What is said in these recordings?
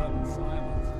sudden silence.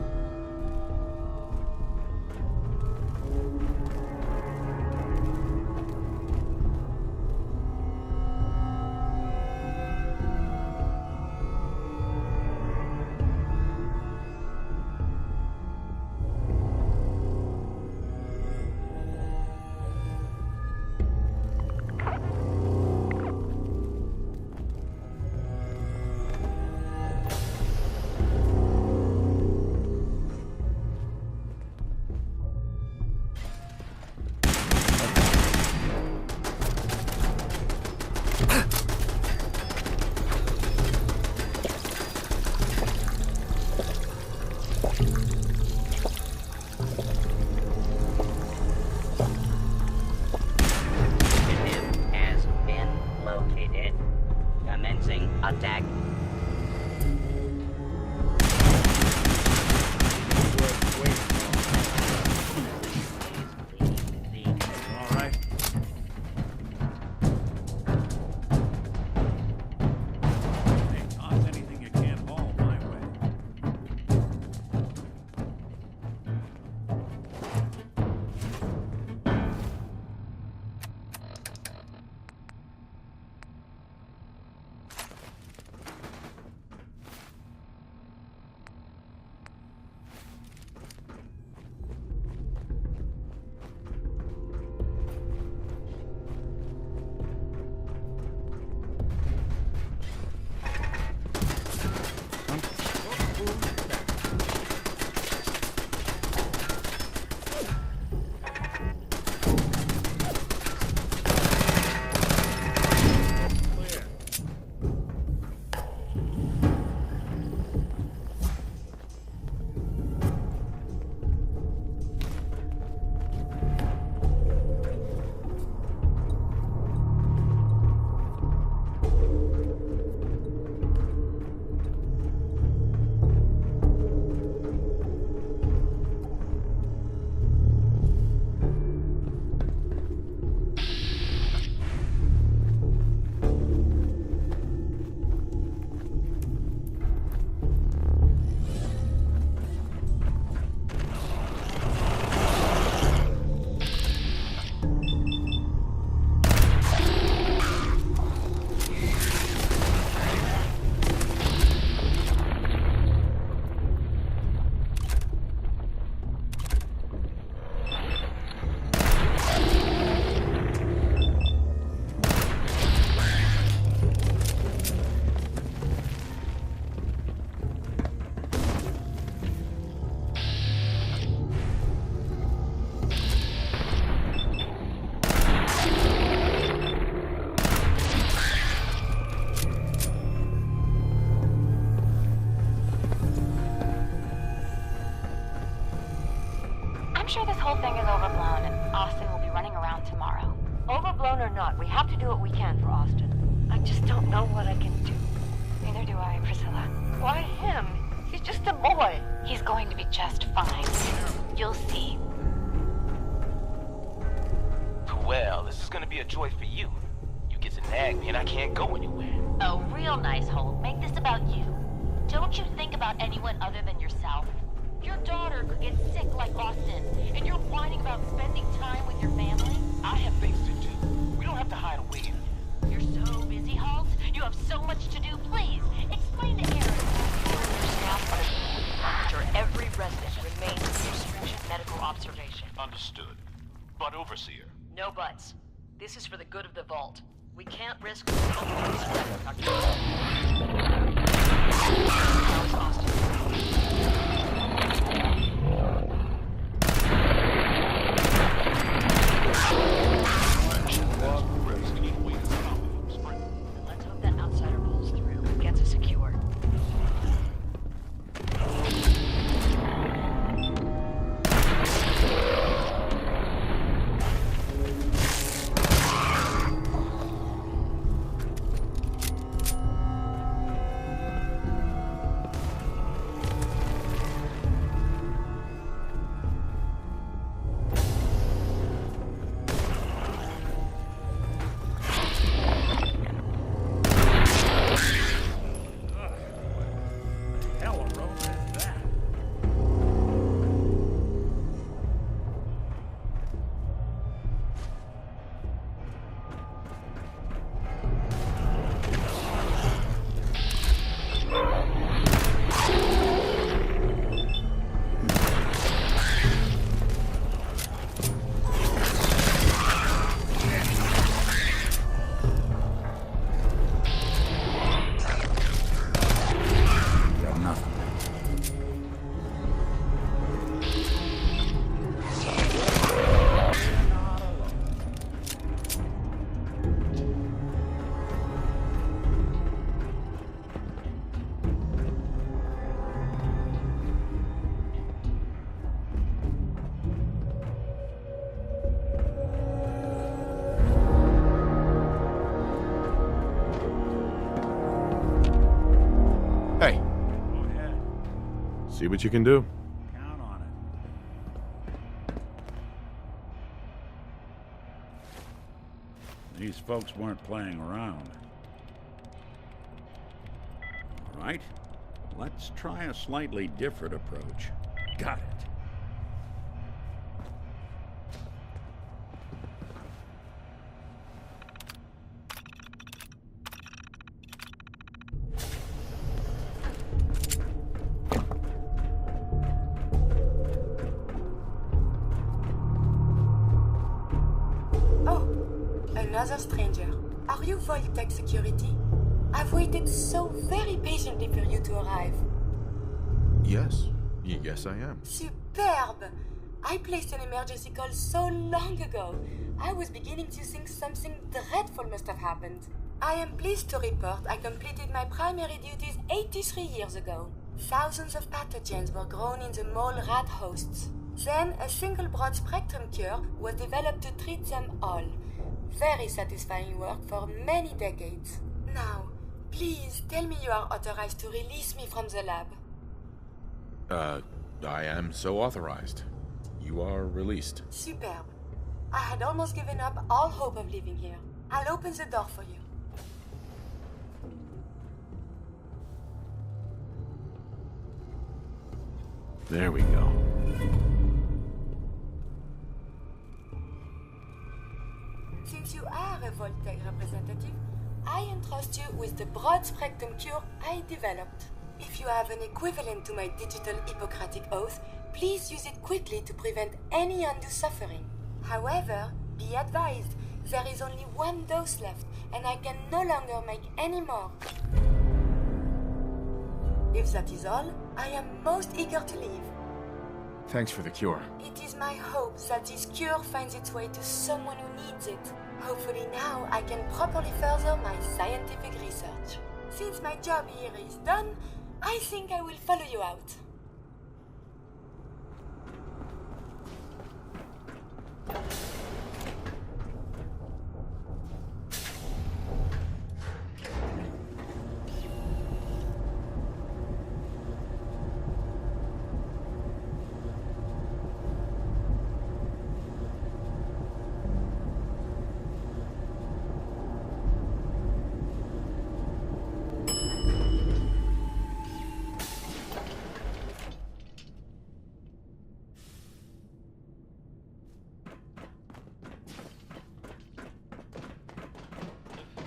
Attack. All right. Hey, toss anything you can't haul my way. I'm sure this whole thing is overblown and Austin will be running around tomorrow. Overblown or not, we have to do what we can for Austin. I just don't know what I can do. Neither do I, Priscilla. Why him? He's just a boy. He's going to be just fine. You'll see. Well, this is gonna be a joy for you. You get to nag me and I can't go anywhere. Oh, real nice, Holt. Make this about you. Don't you think about anyone other than yourself? Your daughter could get sick like Austin, and you're whining about spending time with your family? I have things to do. We don't have to hide away. You're so busy, Holt. You have so much to do. Please, explain to Aaron how your staff are sure every resident remains under stringent medical observation. Understood. But Overseer. No buts. This is for the good of the Vault. We can't risk... How's Austin? Let's hope that outsider pulls through and gets us secure. See what you can do. Count on it. These folks weren't playing around. All right, let's try a slightly different approach. Got it. Another stranger. Are you Voltec security? I've waited so very patiently for you to arrive. Yes. Yes, I am. Superb! I placed an emergency call so long ago. I was beginning to think something dreadful must have happened. I am pleased to report I completed my primary duties 83 years ago. Thousands of pathogens were grown in the mole rat hosts. Then a single broad-spectrum cure was developed to treat them all. Very satisfying work for many decades. Now, please tell me you are authorized to release me from the lab. I am so authorized. You are released. Superb. I had almost given up all hope of living here. I'll open the door for you. There we go. Since you are a Voltec representative, I entrust you with the broad-spectrum cure I developed. If you have an equivalent to my digital Hippocratic oath, please use it quickly to prevent any undue suffering. However, be advised, there is only one dose left, and I can no longer make any more. If that is all, I am most eager to leave. Thanks for the cure. It is my hope that this cure finds its way to someone who needs it. Hopefully now I can properly further my scientific research. Since my job here is done, I think I will follow you out.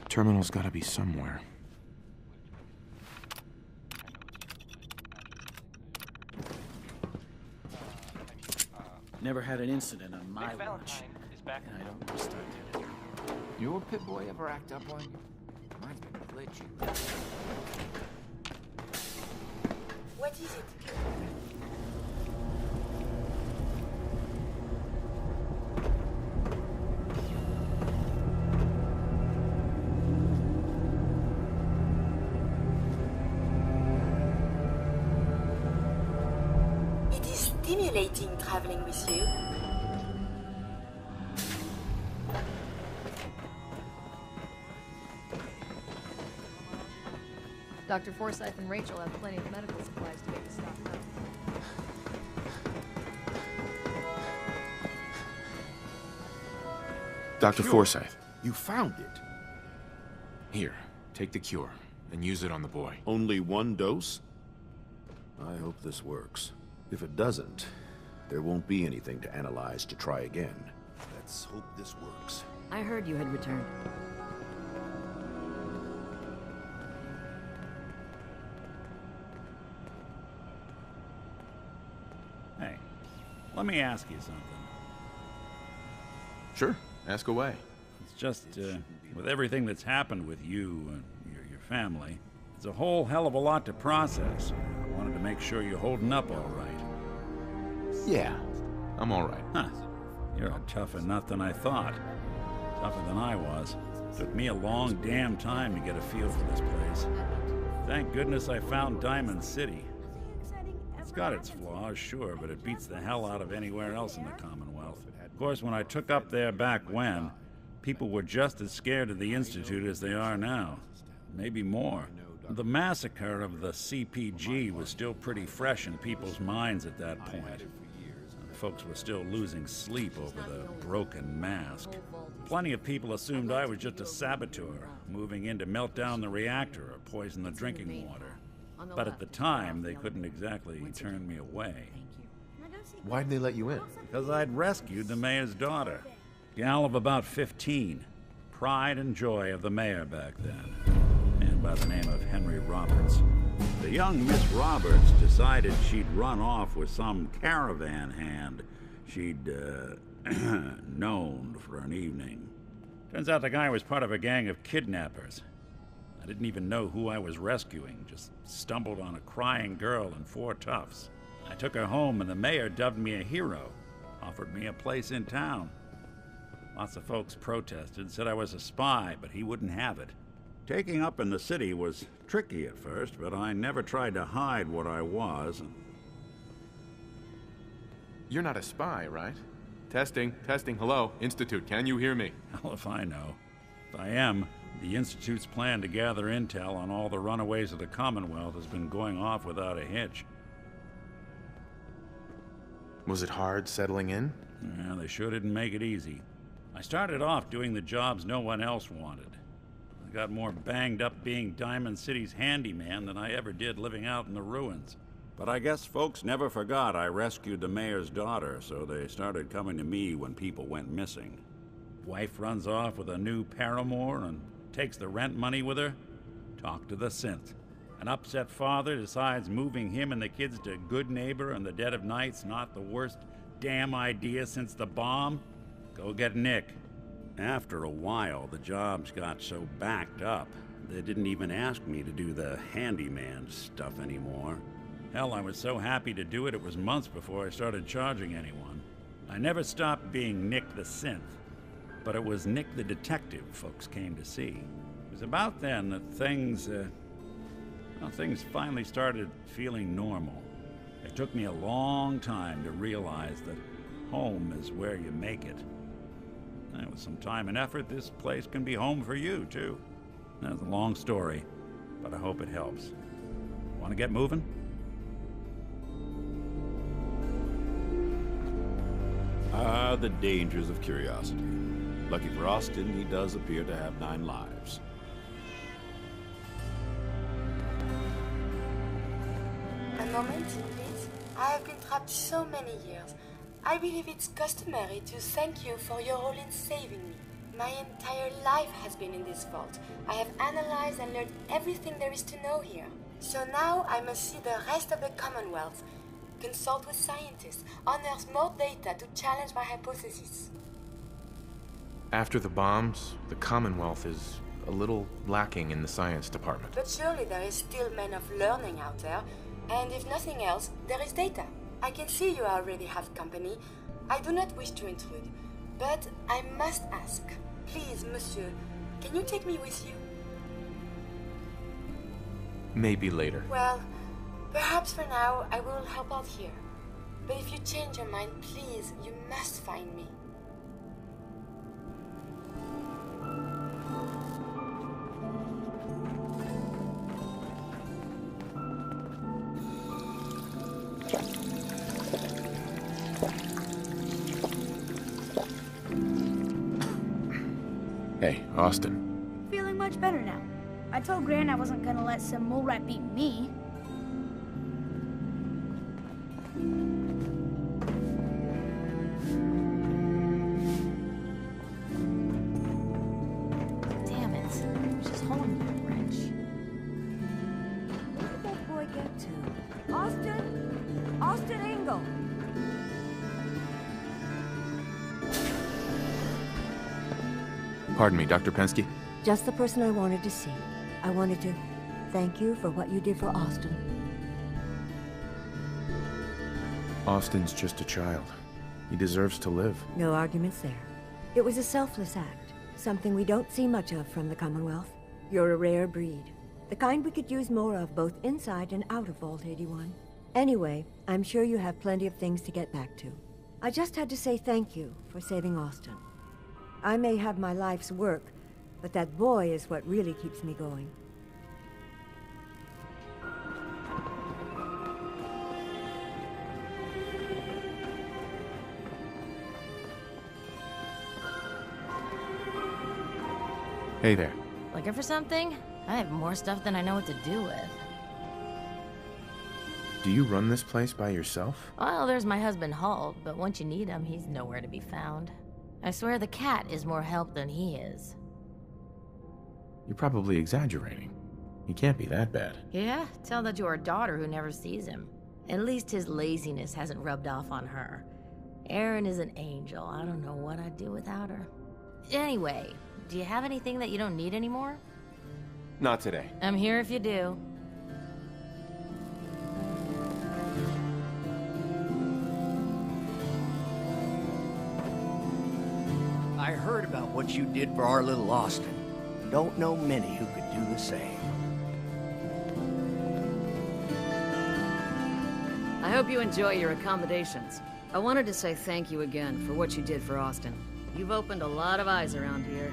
Terminal's gotta be somewhere. Never had an incident on my watch, and I don't restart it. Your Pip-Boy ever act up on you? Mine's been glitchy. What is it? It is stimulating traveling with you. Dr. Forsyth and Rachel have plenty of medical supplies to get you stocked up. Dr. Forsyth. You found it. Here, take the cure, and use it on the boy. Only one dose? I hope this works. If it doesn't, there won't be anything to analyze to try again. Let's hope this works. I heard you had returned. Hey, let me ask you something. Sure, ask away. It's just, with everything that's happened with you and your family, it's a whole hell of a lot to process. I wanted to make sure you're holding up all right. Yeah, I'm all right. Huh. You're tougher nut than I thought. Tougher than I was. Took me a long damn time to get a feel for this place. Thank goodness I found Diamond City. It's got its flaws, sure, but it beats the hell out of anywhere else in the Commonwealth. Of course, when I took up there back when, people were just as scared of the Institute as they are now. Maybe more. The massacre of the CPG was still pretty fresh in people's minds at that point. Folks were still losing sleep over the broken mask. Plenty of people assumed I was just a saboteur, moving in to melt down the reactor or poison the drinking water. But at the time, they couldn't exactly turn me away. Why'd they let you in? Because I'd rescued the mayor's daughter. Gal of about 15. Pride and joy of the mayor back then. Man by the name of Henry Roberts. The young Miss Roberts decided she'd run off with some caravan hand she'd, known for an evening. Turns out the guy was part of a gang of kidnappers. I didn't even know who I was rescuing, just stumbled on a crying girl and 4 toughs. I took her home and the mayor dubbed me a hero, offered me a place in town. Lots of folks protested, said I was a spy, but he wouldn't have it. Taking up in the city was tricky at first, but I never tried to hide what I was. You're not a spy, right? Testing, hello, Institute, can you hear me? Hell if I know. If I am, the Institute's plan to gather intel on all the runaways of the Commonwealth has been going off without a hitch. Was it hard settling in? Yeah, they sure didn't make it easy. I started off doing the jobs no one else wanted. I got more banged up being Diamond City's handyman than I ever did living out in the ruins. But I guess folks never forgot I rescued the mayor's daughter, so they started coming to me when people went missing. Wife runs off with a new paramour and takes the rent money with her. Talk to the synth. An upset father decides moving him and the kids to Good Neighbor in the dead of night's not the worst damn idea since the bomb. Go get Nick. After a while, the jobs got so backed up, they didn't even ask me to do the handyman stuff anymore. Hell, I was so happy to do it, it was months before I started charging anyone. I never stopped being Nick the Synth, but it was Nick the Detective folks came to see. It was about then that things finally started feeling normal. It took me a long time to realize that home is where you make it. And with some time and effort, this place can be home for you, too. That's a long story, but I hope it helps. Want to get moving? Ah, the dangers of curiosity. Lucky for Austin, he does appear to have 9 lives. A moment, please. I have been trapped so many years. I believe it's customary to thank you for your role in saving me. My entire life has been in this vault. I have analyzed and learned everything there is to know here. So now I must see the rest of the Commonwealth, consult with scientists, unearth more data to challenge my hypothesis. After the bombs, the Commonwealth is a little lacking in the science department. But surely there is still men of learning out there, and if nothing else, there is data. I can see you already have company. I do not wish to intrude, but I must ask. Please, monsieur, can you take me with you? Maybe later. Well, perhaps for now I will help out here. But if you change your mind, please, you must find me. Hey, Austin. Feeling much better now. I told Gran I wasn't gonna let some mole rat beat me. Damn it. She's holding the wrench. Where did that boy get to? Austin? Austin Engel! Pardon me, Dr. Pensky? Just the person I wanted to see. I wanted to thank you for what you did for Austin. Austin's just a child. He deserves to live. No arguments there. It was a selfless act, something we don't see much of from the Commonwealth. You're a rare breed, the kind we could use more of both inside and out of Vault 81. Anyway, I'm sure you have plenty of things to get back to. I just had to say thank you for saving Austin. I may have my life's work, but that boy is what really keeps me going. Hey there. Looking for something? I have more stuff than I know what to do with. Do you run this place by yourself? Well, there's my husband Halt, but once you need him, he's nowhere to be found. I swear the cat is more help than he is. You're probably exaggerating. He can't be that bad. Yeah? Tell that to our daughter who never sees him. At least his laziness hasn't rubbed off on her. Erin is an angel. I don't know what I'd do without her. Anyway, do you have anything that you don't need anymore? Not today. I'm here if you do. I heard about what you did for our little Austin. Don't know many who could do the same. I hope you enjoy your accommodations. I wanted to say thank you again for what you did for Austin. You've opened a lot of eyes around here,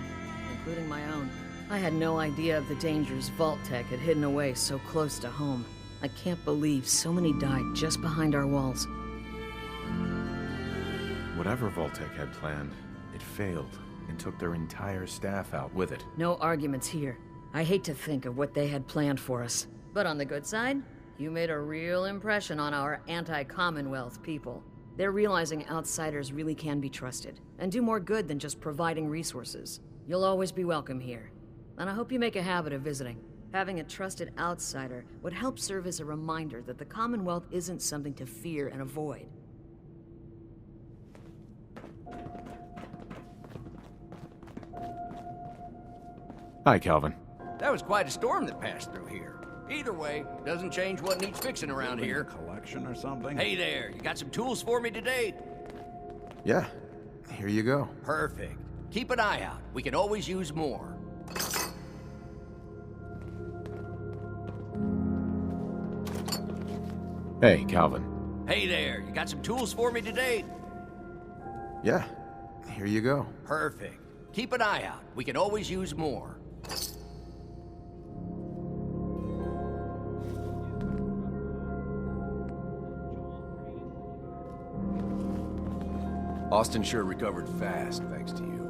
including my own. I had no idea of the dangers Vault-Tec had hidden away so close to home. I can't believe so many died just behind our walls. Whatever Vault-Tec had planned, it failed and took their entire staff out with it. No arguments here. I hate to think of what they had planned for us. But on the good side, you made a real impression on our anti-Commonwealth people. They're realizing outsiders really can be trusted, and do more good than just providing resources. You'll always be welcome here, and I hope you make a habit of visiting. Having a trusted outsider would help serve as a reminder that the Commonwealth isn't something to fear and avoid. Hi, Calvin. That was quite a storm that passed through here. Either way, doesn't change what needs fixing around here. Collection or something? Hey there, you got some tools for me today? Yeah, here you go. Perfect. Keep an eye out. We can always use more. Hey, Calvin. Hey there, you got some tools for me today? Yeah, here you go. Perfect. Keep an eye out. We can always use more. Austin sure recovered fast, thanks to you.